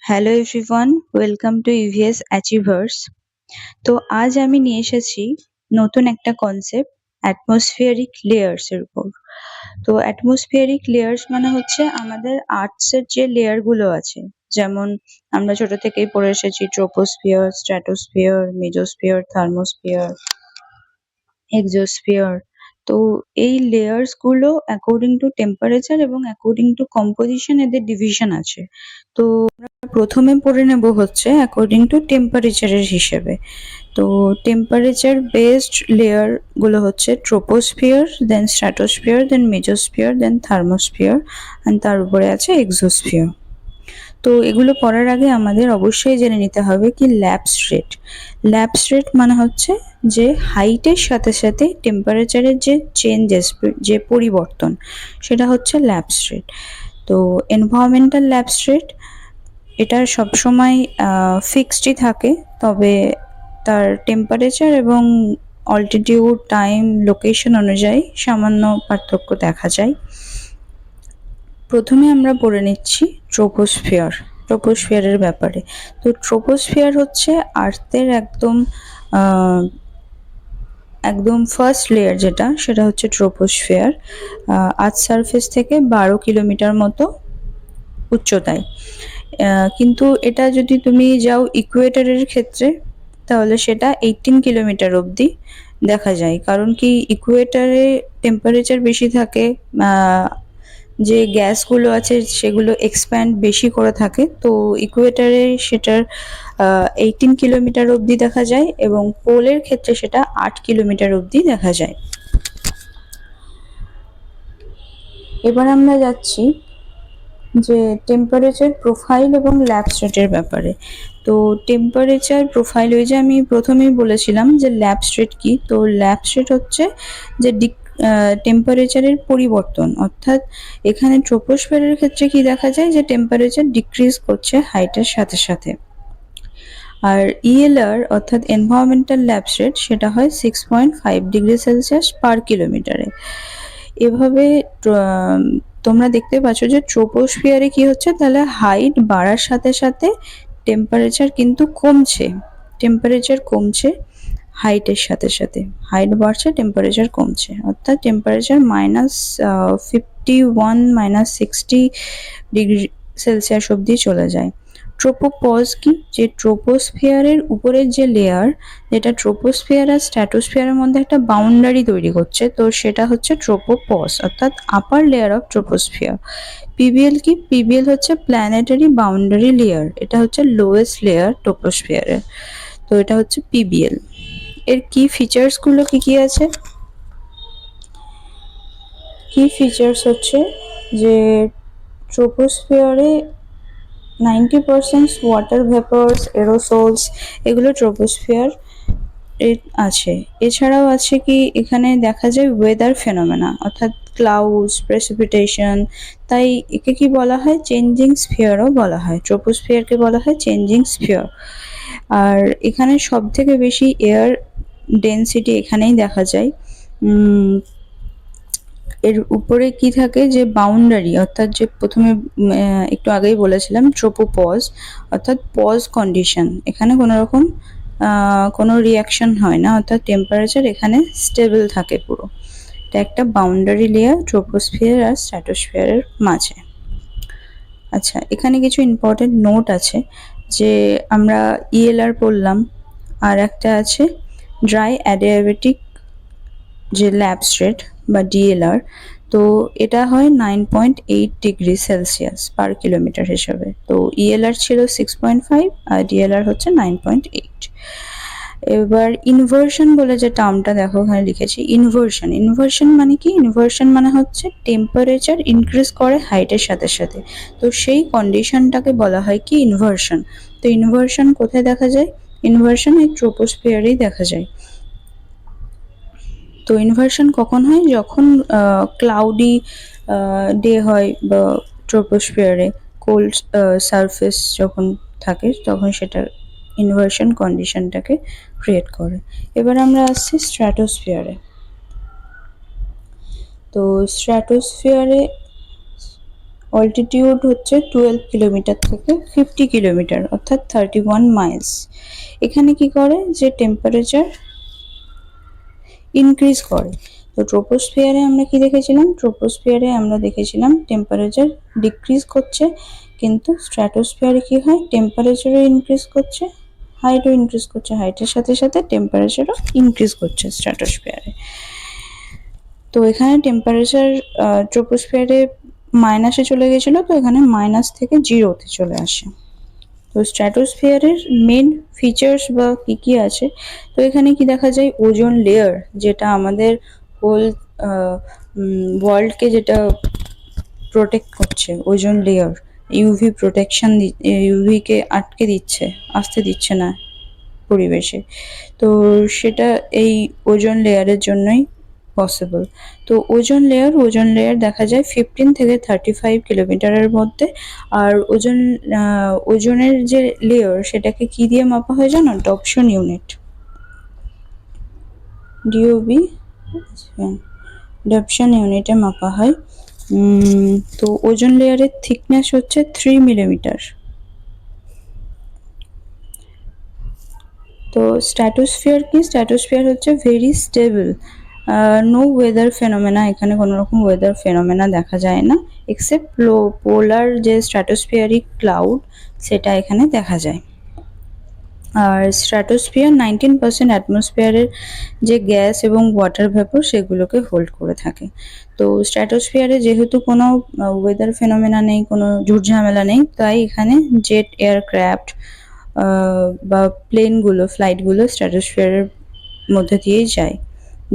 Hello everyone, welcome to EVS achievers. তো আজ আমি নিয়ে এসেছি নতুন একটা কনসেপ্ট অ্যাটমসফিয়ারিক লেয়ার্স এর উপর। তো অ্যাটমসফিয়ারিক লেয়ার্স মানে হচ্ছে আমাদের আর্থসের যে লেয়ার গুলো আছে, যেমন আমরা ছোট থেকেই পড়ে এসেছি ট্রোপোস্ফিয়ার, স্ট্র্যাটোস্ফিয়ার, মেজোস্ফিয়ার, থার্মোস্ফিয়ার, এক্সোস্ফিয়ার। তো এই লেয়ার্স গুলো অ্যাকর্ডিং টু টেম্পারেচার এবং অ্যাকর্ডিং টু কম্পোজিশন এদের ডিভিশন আছে। তো প্রথমে পড়ে নেব হচ্ছে অ্যাকর্ডিং টু টেম্পারেচারের হিসেবে। তো টেম্পারেচার বেসড লেয়ার গুলো হচ্ছে troposphere, then stratosphere, then mesosphere, then thermosphere, and তার উপরে আছে এক্সোস্ফিয়ার। তো এগুলো পড়ার আগে আমাদের অবশ্যই জেনে নিতে হবে কি ল্যাপস রেট। ল্যাপস রেট মানে হচ্ছে যে হাইটের সাথে সাথে টেম্পারেচারের যে চেঞ্জেস, যে পরিবর্তন, সেটা হচ্ছে ল্যাপস রেট। তো এনভায়রনমেন্টাল ল্যাপস রেট এটা সবসময় ফিক্সডই থাকে, তবে তার টেম্পারেচার এবং অল্টিটিউড, টাইম, লোকেশন অনুযায়ী সামান্য পার্থক্য দেখা যায়। প্রথমে আমরা পড়ে নিচ্ছি ট্রোপোস্ফিয়ারের ব্যাপারে। তো ট্রোপোস্ফিয়ার হচ্ছে আর্থের একদম ফার্স্ট লেয়ার, যেটা সেটা হচ্ছে ট্রোপোস্ফিয়ার। আর্থ সারফেস থেকে 12 কিলোমিটার মতো উচ্চতায়। কিন্তু এটা যদি তুমি যাও ইকুয়েটরের ক্ষেত্রে, তাহলে সেটা 18 কিলোমিটার অবধি দেখা যায়। কারণ কি ইকুয়েটরে টেম্পারেচার বেশি থাকে, যে গ্যাসগুলো আছে সেগুলো এক্সপ্যান্ড বেশি করে থাকে, তো ইকুয়েটরে সেটার 18 কিলোমিটার অবধি দেখা যায় এবং পোলের ক্ষেত্রে সেটা 8 কিলোমিটার অবধি দেখা যায়। এবার আমরা যাচ্ছি যে টেম্পারেচার প্রোফাইল এবং ল্যাপস রেটের ব্যাপারে। তো টেম্পারেচার প্রোফাইল, ওই যে আমি প্রথমেই বলেছিলাম যে ল্যাপস রেট কি। তো ল্যাপস রেট হচ্ছে যে টেম্পারেচারের পরিবর্তন, অর্থাৎ এখানে ট্রোপোস্ফিয়ারের ক্ষেত্রে কি দেখা যায় যে টেম্পারেচার ডিক্রিজ করছে হাইটের সাথে সাথে। আর ইএলআর অর্থাৎ এনভায়রনমেন্টাল ল্যাপস রেট, সেটা হয় 6.5 ডিগ্রি সেলসিয়াস পার কিলোমিটারে। এভাবে তোমরা দেখতে পাচ্ছ যে ট্রোপোস্ফিয়ারে কি হচ্ছে, তাহলে হাইট বাড়ার সাথে সাথে টেম্পারেচার কিন্তু কমছে। টেম্পারেচার কমছে হাইটের সাথে সাথে, হাইট বাড়ছে টেম্পারেচার কমছে, অর্থাৎ টেম্পারেচার -51, -60 ডিগ্রি সেলসিয়াস অবধি চলে যায়। ট্রোপোপজ কি, যে ট্রোপোস্ফিয়ারের উপরের যে লেয়ার, যেটা ট্রোপোস্ফিয়ার আর স্ট্র্যাটোস্ফিয়ারের মধ্যে একটা বাউন্ডারি তৈরি করছে, তো সেটা হচ্ছে ট্রোপোপজ, অর্থাৎ আপার লেয়ার অফ ট্রোপোস্ফিয়ার। পিবিএল কি, পিবিএল হচ্ছে প্ল্যানেটারি বাউন্ডারি লেয়ার, এটা হচ্ছে লোয়েস্ট লেয়ার ট্রোপোস্ফিয়ারের। তো এটা হচ্ছে পিবিএল। এর কি ফিচার্স গুলো কি কি আছে? কি ফিচার্স হচ্ছে যে ট্রোপোস্ফিয়ারে 90% ওয়াটার ভেপার্স, এরোসোলস, এগুলো ট্রোপোস্ফিয়ার আছে। এছাড়াও আছে কি, এখানে দেখা যায় ওয়েদার ফেনোমেনা, অর্থাৎ ক্লাউডস, প্রেসিপিটেশন। তাই একে কি বলা হয়, চেঞ্জিং স্ফিয়ারও বলা হয়। ট্রোপোস্ফিয়ারকে বলা হয় চেঞ্জিং স্ফিয়ার। আর এখানে সব থেকে বেশি এয়ার ডেন্সিটি এখানেই দেখা যায়। এর উপরে কি থাকে, যে বাউন্ডারি, অর্থাৎ যে প্রথমে একটু আগেই বলেছিলাম ট্রোপোপজ, অর্থাৎ পজ কন্ডিশন। এখানে কোনো রকম কোনো রিয়াকশন হয় না, অর্থাৎ টেম্পারেচার এখানে স্টেবল থাকে পুরো। এটা একটা বাউন্ডারি লেয়ার ট্রোপোস্ফিয়ার আর স্ট্র্যাটোস্ফিয়ারের মাঝে। আচ্ছা, এখানে কিছু ইম্পর্টেন্ট নোট আছে, যে আমরা ইএলআর পড়লাম, আর একটা আছে ড্রাই অ্যাডিয়াবেটিক যে ল্যাপস রেট বা ডিএলআর। তো এটা হয় 9.8 ডিগ্রি সেলসিয়াস পার কিলোমিটার হিসাবে। তো ইএলআর ছিল 6.5 আর ডিএলআর হচ্ছে 9.8। এবার ইনভার্সন বলে যে টার্মটা দেখো ওখানে লিখেছি, ইনভার্সন মানে কি, ইনভার্সন মানে হচ্ছে টেম্পারেচার ইনক্রিজ করে হাইটের সাথে সাথে। তো সেই কন্ডিশনটাকে বলা হয় কি ইনভার্সন। তো ইনভার্সন কোথায় দেখা যায়? ইনভার্সন এই ট্রোপোস্ফিয়ারেই দেখা যায়। তো ইনভার্সন কখন হয়? যখন ক্লাউডি ডে হয় বা ট্রোপোস্ফিয়ারে কোল্ড সারফেস যখন থাকে, তখন সেটা ইনভার্সন কন্ডিশনটাকে ক্রিয়েট করে। এবার আমরা আসছি স্ট্র্যাটোস্ফিয়ারে। তো স্ট্র্যাটোস্ফিয়ারে অল্টিটিউড হচ্ছে 12 কিলোমিটার থেকে 50 কিলোমিটার অর্থাৎ 31 মাইলস। এখানে কি করে যে টেম্পারেচার ইনক্রিজ করে। তো ট্রোপোস্ফিয়ারে আমরা কি দেখেছিলাম, ট্রোপোস্ফিয়ারে আমরা দেখেছিলাম টেম্পারেচার ডিক্রিজ করছে, কিন্তু স্ট্র্যাটোস্ফিয়ারে কি হয়, টেম্পারেচারও ইনক্রিজ করছে, হাইটও ইনক্রিজ করছে, হাইটের সাথে সাথে টেম্পারেচারও ইনক্রিজ করছে স্ট্র্যাটোস্ফিয়ারে। তো এখানে টেম্পারেচার ট্রোপোস্ফিয়ারে মাইনাসে চলে গেছিলো, তো এখানে মাইনাস থেকে জিরোতে চলে আসে। তো স্ট্র্যাটোস্ফিয়ারের মেন ফিচার্স বা কি কি আছে, তো এখানে কি দেখা যায়, ওজোন লেয়ার, যেটা আমাদের হোল ওয়ার্ল্ডকে যেটা প্রোটেক্ট করছে, ওজোন লেয়ার, ইউভি প্রোটেকশন, ইউভিকে আটকে দিচ্ছে, আসতে দিচ্ছে না পরিবেশে। তো সেটা এই ওজোন লেয়ারের জন্যই পসিবল। তো ওজোন লেয়ার দেখা যায় 15 থেকে 35 কিলোমিটারের মধ্যে। আর ওজোনের যে লেয়ার, সেটাকে কি দিয়ে মাপা হয় জানো, ডপসন ইউনিট, ডিওবি, ডপসন ইউনিটে মাপা হয়। তো ওজোন লেয়ারের থিকনেস হচ্ছে 3 মিলিমিটার। তো স্ট্র্যাটোস্ফিয়ার কি, স্ট্র্যাটোস্ফিয়ার হচ্ছে very stable, no weather phenomena, এখানে কোনো রকম ওয়েদার ফেনোমেনা দেখা যায় না, এক্সেপ্ট পোলার যে স্ট্র্যাটোস্ফিয়ারিক ক্লাউড, সেটা এখানে দেখা যায়। আর স্ট্র্যাটোস্ফিয়ার 19% অ্যাটমসফিয়ারের যে গ্যাস এবং ওয়াটার ভ্যাপর, সেগুলোকে হোল্ড করে থাকে। তো স্ট্র্যাটোস্ফিয়ারে যেহেতু কোনো ওয়েদার ফেনোমেনা নেই, কোনো ঝুটঝামেলা নেই, তাই এখানে জেট এয়ারক্রাফট বা প্লেনগুলো, ফ্লাইটগুলো স্ট্র্যাটোস্ফিয়ারের মধ্যে দিয়েই যায়,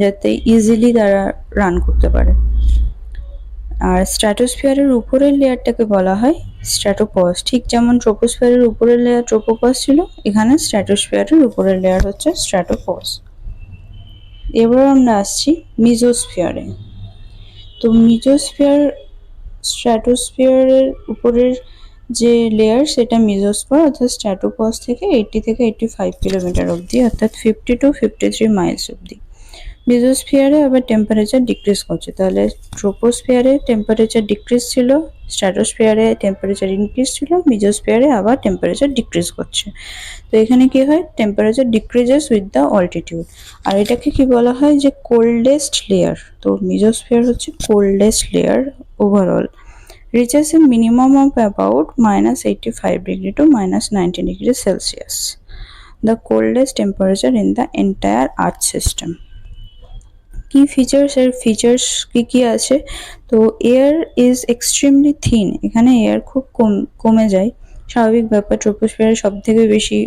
যাতে ইজিলি তারা রান করতে পারে। আর স্ট্র্যাটোস্ফিয়ারের উপরের লেয়ারটাকে বলা হয় স্ট্র্যাটোপজ, ঠিক যেমন ট্রোপোস্ফিয়ারের উপরের লেয়ার ট্রোপোপজ ছিল, এখানে স্ট্র্যাটোস্ফিয়ারের উপরের লেয়ার হচ্ছে স্ট্র্যাটোপজ। এবার আমরা আসছি মিজোস্ফিয়ারে। তো মিজোস্ফিয়ার, স্ট্র্যাটোস্ফিয়ারের উপরের যে লেয়ার, সেটা মিজোস্ফিয়ার, অর্থাৎ স্ট্র্যাটোপজ থেকে 80 থেকে 85 কিলোমিটার অবধি, অর্থাৎ 50 to 53 মাইলস অবধি। মিজোস্ফিয়ারে আবার টেম্পারেচার ডিক্রিজ করছে, তাহলে ট্রোপোস্ফিয়ারে টেম্পারেচার ডিক্রিজ ছিল, স্ট্র্যাটোস্ফিয়ারে টেম্পারেচার ইনক্রিজ ছিল, মিজোস্ফিয়ারে আবার টেম্পারেচার ডিক্রিজ করছে। তো এখানে কি হয়, temperature decreases with the altitude. আর এটাকে কি বলা হয়, যে কোল্ডেস্ট লেয়ার। তো মিজোস্ফিয়ার হচ্ছে coldest layer overall, reaches a minimum of about -85 degree to -90 degree Celsius, the coldest temperature in the entire Earth system. কি ফিচার্স, এর ফিচার্স কি কি আছে, তো এয়ার ইজ এক্সট্রিমলি থিন, এখানে এয়ার খুব কমে যায়, স্বাভাবিক ব্যাপার, ট্রোপোস্ফিয়ারে সব থেকে বেশি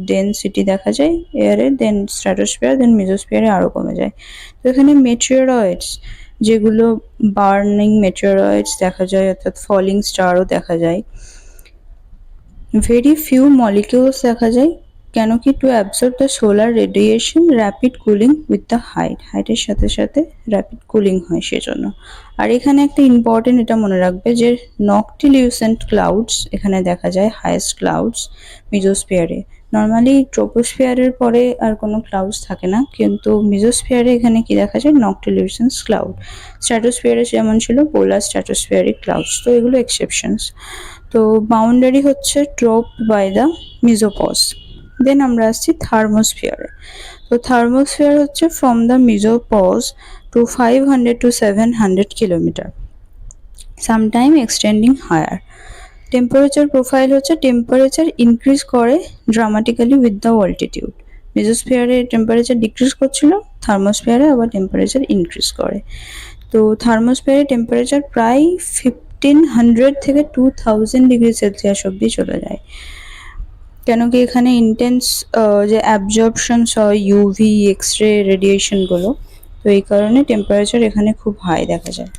ডেনসিটি দেখা যায় এয়ারে, দেন স্ট্র্যাটোস্ফিয়ার, দেন মিজোস্ফিয়ারে আরও কমে যায়। তো এখানে মেটেরিয়য়েডস, যেগুলো বার্নিং মেটেরিয়য়েডস দেখা যায়, অর্থাৎ ফলিং স্টারও দেখা যায়। ভেরি ফিউ মলিকিউলস দেখা যায়, কেন কি, to absorb the solar radiation, rapid cooling with the হাইটের সাথে সাথে র্যাপিড কুলিং হয় সেজন্য। আর এখানে একটা ইম্পর্টেন্ট এটা মনে রাখবে, যে নকটিলিউসেন্ট ক্লাউডস এখানে দেখা যায়, হাইয়েস্ট ক্লাউডস মিজোস্ফিয়ারে। নর্মালি ট্রোপোস্ফিয়ারের পরে আর কোনো ক্লাউডস থাকে না, কিন্তু মিজোস্ফিয়ারে এখানে কি দেখা যায়, নকটিলিউসেন্স ক্লাউড। স্ট্র্যাটোস্ফিয়ারে যেমন ছিল পোলার স্ট্র্যাটোস্ফিয়ারিক ক্লাউডস, তো এগুলো এক্সেপশনস। তো বাউন্ডারি হচ্ছে drop by the mesopause. Then আমরা আসছি থার্মোস্ফিয়ারে। তো থার্মোস্ফিয়ার হচ্ছে from the mesopause to 500 to 700 kilometre, sometime extending higher. Temperature profile হচ্ছে টেম্পারেচার ইনক্রিজ করে ড্রামাটিক্যালি উইথ দ্য অল্টিটিউড। মিজোস্ফিয়ারে টেম্পারেচার ডিক্রিজ করছিল, থার্মোস্ফিয়ারে আবার টেম্পারেচার ইনক্রিজ করে। তো থার্মোস্ফিয়ারে টেম্পারেচার প্রায় 1500 থেকে 2000 ডিগ্রি সেলসিয়াস অবধি চলে যায়, কেন কি এখানে ইন্টেন্স যে অ্যাবজর্পশনস হয় ইউভি এক্স রে রেডিয়েশনগুলো, তো এই কারণে টেম্পারেচার এখানে খুব হাই দেখা যায়।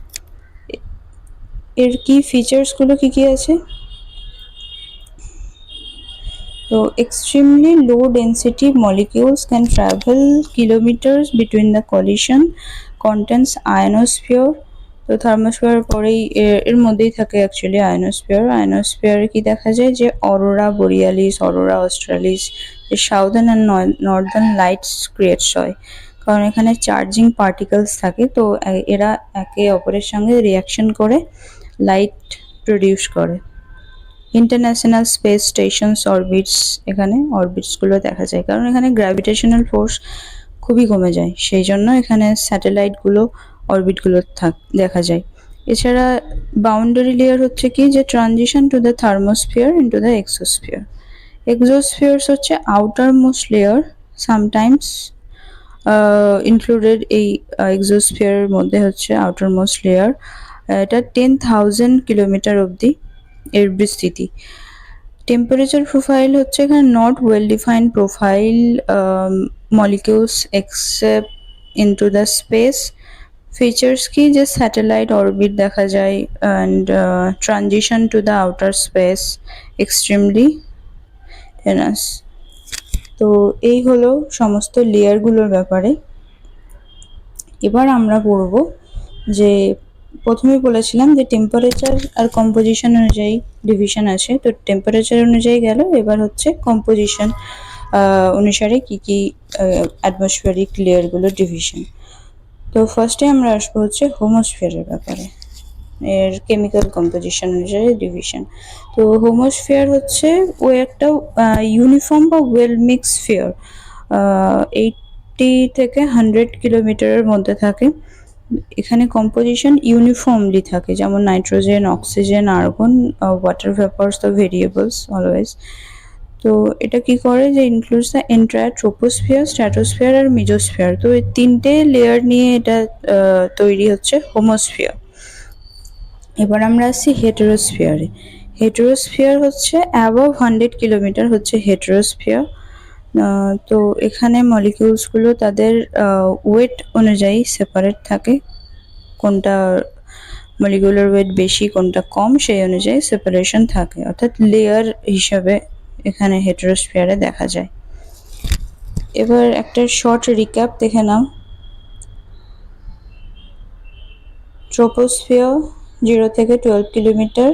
এর কি ফিচার্সগুলো কি কি আছে, তো extremely low density molecules can travel kilometers between the collision, contains ionosphere। তো থার্মোস্ফিয়ার পরেই এর মধ্যেই থাকে অ্যাকচুয়ালি আয়নোস্ফিয়ার। আয়নোস্ফিয়ারে কি দেখা যায়, যে অরোরা বোরিয়ালিস, অরোরা অস্ট্রালিস, যে southern and Northern lights creates হয়, কারণ এখানে চার্জিং পার্টিকেলস থাকে, তো এরা একে অপরের সঙ্গে রিয়াকশন করে লাইট প্রডিউস করে। ইন্টারন্যাশনাল স্পেস স্টেশনস অরবিটস, এখানে অরবিটসগুলো দেখা যায় কারণ এখানে গ্র্যাভিটেশনাল ফোর্স খুবই কমে যায়, সেই জন্য এখানে স্যাটেলাইটগুলো অরবিটগুলো দেখা যায়। এছাড়া বাউন্ডারি লেয়ার হচ্ছে কি, যে transition to the thermosphere into the exosphere. Exospheres হচ্ছে outermost layer, sometimes included এই এক্সোস্ফিয়ারের মধ্যে হচ্ছে আউটার মোস্ট লেয়ার। এটা 10,000 কিলোমিটার অবধি এর বিস্তৃতি। টেম্পারেচার প্রোফাইল হচ্ছে এখানে not well defined profile, molecules except into the space. Features কি, যে স্যাটেলাইট অরবিট দেখা যায় and transition to the outer space extremely হেনাস। তো এই হলো সমস্ত লেয়ারগুলোর ব্যাপারে। এবার আমরা পড়ব যে প্রথমে বলেছিলাম যে টেম্পারেচার আর কম্পোজিশন অনুযায়ী ডিভিশন আছে, তো টেম্পারেচার অনুযায়ী গেল, এবার হচ্ছে কম্পোজিশন অনুসারে কি কি অ্যাটমসফিয়ারিক লেয়ারগুলোর ডিভিশন। তো ফার্স্টে আমরা আসবো হচ্ছে হোমোস্ফিয়ারের ব্যাপারে, এর কেমিক্যাল কম্পোজিশন অনুযায়ী ডিভিশন। তো হোমোস্ফিয়ার হচ্ছে ও একটা ইউনিফর্ম বা ওয়েল মিক্স স্ফিয়ার, 80 থেকে 100 কিলোমিটারের মধ্যে থাকে। এখানে কম্পোজিশন ইউনিফর্মলি থাকে, যেমন nitrogen, oxygen, argon, water vapours the variables always. তো এটা কি করে, যে includes the entire troposphere, stratosphere আর মিজোস্ফিয়ার। তো এই তিনটে লেয়ার নিয়ে এটা তৈরি হচ্ছে হোমোস্ফিয়ার। এবার আমরা আসছি হেটেরোস্ফিয়ারে। হেটেরোস্ফিয়ার হচ্ছে অ্যাবভ 100 কিলোমিটার হচ্ছে হেটেরোস্ফিয়ার। তো এখানে মলিকিউলসগুলো তাদের ওয়েট অনুযায়ী সেপারেট থাকে, কোনটা মলিকিউলার ওয়েট বেশি কোনটা কম সেই অনুযায়ী সেপারেশন থাকে, অর্থাৎ লেয়ার হিসাবে এখানে হেটেরোস্ফিয়ারে দেখা যায়। এবার একটা শর্ট রিক্যাপ দেখে নাও। ট্রোপোস্ফিয়ার 0 থেকে 12 কিলোমিটার,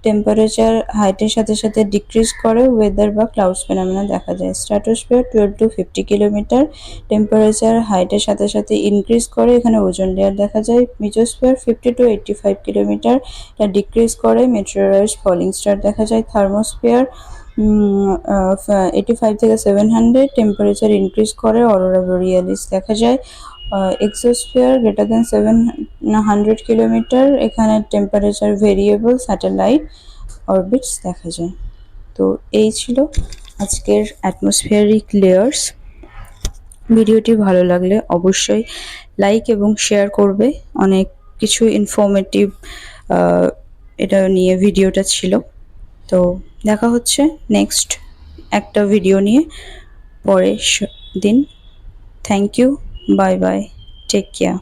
টেম্পারেচার হাইটের সাথে সাথে ডিক্রিজ করে, ওয়েদার বা ক্লাউডস ফেনোমেনা দেখা যায়। স্ট্র্যাটোস্ফিয়ার 12 টু 50 কিলোমিটার, টেম্পারেচার হাইটের সাথে সাথে ইনক্রিজ করে, এখানে ওজোন লেয়ার দেখা যায়। মিজোস্ফিয়ার 50 টু 85 কিলোমিটার, এটা ডিক্রিজ করে, মেটেরিয়ালাইজড ফলিং স্টার দেখা যায়। থার্মোস্ফিয়ার 85 থেকে 700, টেম্পারেচার ইনক্রিজ করে, অরোরা বোরিয়ালিস দেখা যায়। এক্সোস্ফিয়ার গ্রেটার দেন 700 কিলোমিটার, এখানে টেম্পারেচার ভেরিয়েবল, স্যাটেলাইট অরবিটস দেখা যায়। তো এই ছিল আজকের অ্যাটমসফিয়ারিক লেয়ার্স। ভিডিওটি ভালো লাগলে অবশ্যই লাইক এবং শেয়ার করবে, অনেক কিছু ইনফরমেটিভ এটা নিয়ে ভিডিওটা ছিল। তো দেখা হচ্ছে নেক্সট একটা ভিডিও নিয়ে পরের দিন। Thank you, bye bye, take care.